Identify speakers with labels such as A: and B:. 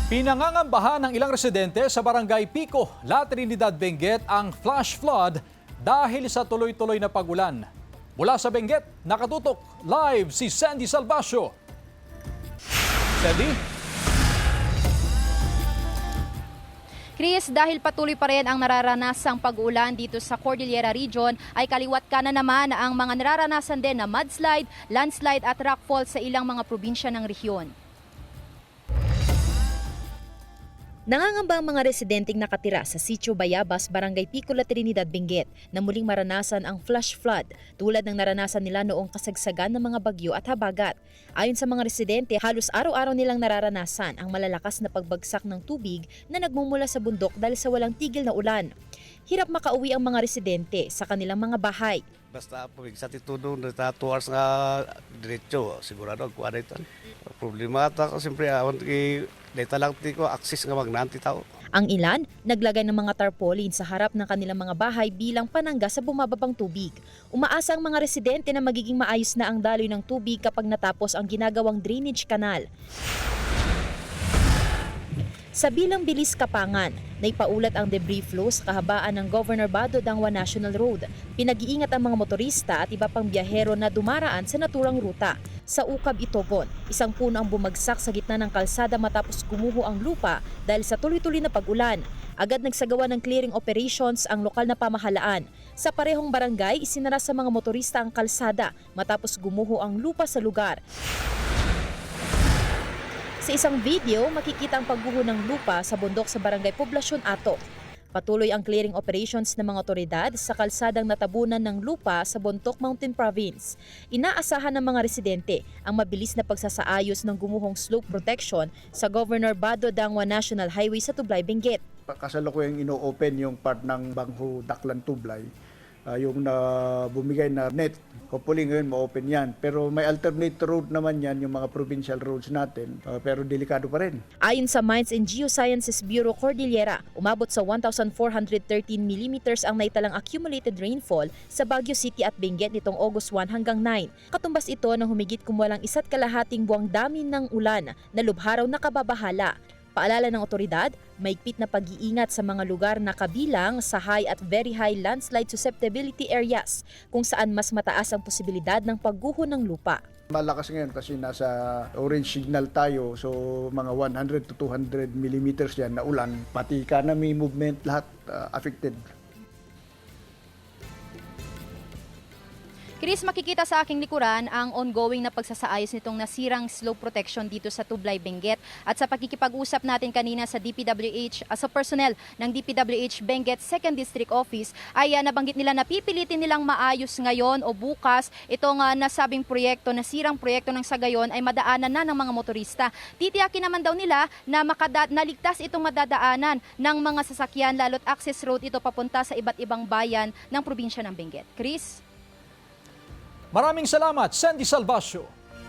A: Pinangangambahan ng ilang residente sa Barangay Pico, La Trinidad, Benguet ang flash flood dahil sa tuloy-tuloy na pag-ulan. Mula sa Benguet, nakatutok live si Sandy Salvacio. Sandy?
B: Chris, dahil patuloy pa rin ang nararanasang pag-ulan dito sa Cordillera Region, ay kaliwat ka na naman ang mga nararanasan din na mudslide, landslide at rockfall sa ilang mga probinsya ng rehiyon. Nangangamba ang mga residenteng nakatira sa Sitio Bayabas, Barangay Pico, La Trinidad, Benguet na muling maranasan ang flash flood tulad ng naranasan nila noong kasagsagan ng mga bagyo at habagat. Ayon sa mga residente, halos araw-araw nilang nararanasan ang malalakas na pagbagsak ng tubig na nagmumula sa bundok dahil sa walang tigil na ulan. Hirap makauwi ang mga residente sa kanilang mga bahay.
C: Basta po, sa titudo na 2 hours nga diretso, sigurado ako ano ito. Problema ito, siyempre, data lang ko, access nga magnanti tao.
B: Ang ilan, naglagay ng mga tarpaulin sa harap ng kanilang mga bahay bilang panangga sa bumababang tubig. Umaasa ang mga residente na magiging maayos na ang daloy ng tubig kapag natapos ang ginagawang drainage canal. Sa Bilang Bilis, Kapangan, naipaulat ang debris flow sa kahabaan ng Governor Bado Dangwa National Road. Pinag-iingat ang mga motorista at iba pang biyahero na dumaraan sa naturang ruta. Sa Ukab, Itogon, isang puno ang bumagsak sa gitna ng kalsada matapos gumuho ang lupa dahil sa tuloy-tuloy na pag-ulan. Agad nagsagawa ng clearing operations ang lokal na pamahalaan. Sa parehong barangay, isinara sa mga motorista ang kalsada matapos gumuho ang lupa sa lugar. Sa isang video, makikita ang pagguho ng lupa sa bundok sa Barangay Poblasyon Ato. Patuloy ang clearing operations ng mga otoridad sa kalsadang natabunan ng lupa sa Bontoc Mountain Province. Inaasahan ng mga residente ang mabilis na pagsasaayos ng gumuhong slope protection sa Governor Bado Dangwa National Highway sa Tublay, Benguet.
D: Kasalukuyang ino-open yung part ng Bangho Daklan Tublay, yung bumigay na net. Hopefully ngayon ma-open yan. Pero may alternate route naman yan, yung mga provincial roads natin. Pero delikado pa rin.
B: Ayon sa Mines and Geosciences Bureau Cordillera, umabot sa 1,413 mm ang naitalang accumulated rainfall sa Baguio City at Benguet nitong August 1 hanggang 9. Katumbas ito ng humigit kumulang 1.5 buwang dami ng ulan na lubharaw na kababahala. Paalala ng otoridad, maigpit na pag-iingat sa mga lugar na kabilang sa high at very high landslide susceptibility areas kung saan mas mataas ang posibilidad ng pagguho ng lupa.
D: Malakas ngayon kasi nasa orange signal tayo, so mga 100 to 200 millimeters yan na ulan. Pati economy, movement, lahat affected.
B: Chris, makikita sa aking likuran ang ongoing na pagsasaayos nitong nasirang slope protection dito sa Tublay, Benguet. At sa pakikipag-usap natin kanina sa DPWH, sa personnel ng DPWH Benguet 2nd District Office, ay nabanggit nila na pipilitin nilang maayos ngayon o bukas itong nasabing proyekto, nasirang proyekto ng sa gayon ay madaanan na ng mga motorista. Titiyakin naman daw nila na naligtas itong madadaanan ng mga sasakyan, lalo't access road ito papunta sa iba't ibang bayan ng probinsya ng Benguet. Chris?
A: Maraming salamat, Sandy Salvacio.